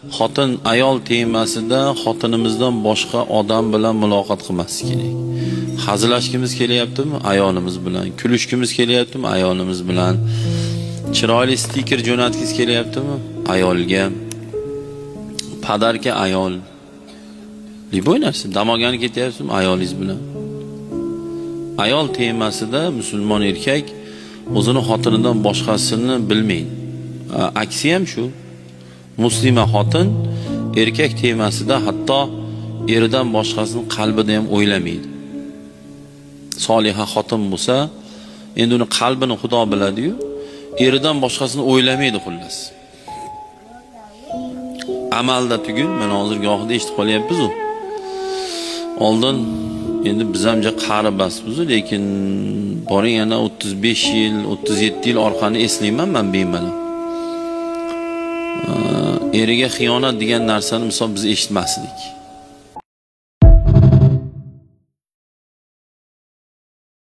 Xotin ayol temasida xotinimizdan boshqa odam bilan muloqot qilmaslik kerak. Hazillashkimiz kelyaptimi? Ayolimiz bilan. Kulishkimiz kelyaptimi? Ayolimiz bilan. Chiroyli stiker jo'natkiz kelyaptimi? Ayolga. Padarka ayol. Liboy narsa. Damogani ketyapsizmi? Ayolingiz bilan. Ayol temasida musulmon erkak o'zini xotinidan boshqasini bilmaydi. Aksi ham shu. Muslima xotin erkak temasida hatto eridan boshqasini qalbida ham o'ylamaydi. Soliha xotin bo'lsa, endi uni qalbini Xudo biladi-yu, eridan boshqasini o'ylamaydi xullas. Amalda tugul, mana hozir gohida eshitib qolyapmiz-ku. Oldin endi biz ham qari basmiz, lekin boring yana 35 yil, 37 yil orqani eslayman men bemalol. Eriga xiyonat degan narsani misol biz eshitmasdik.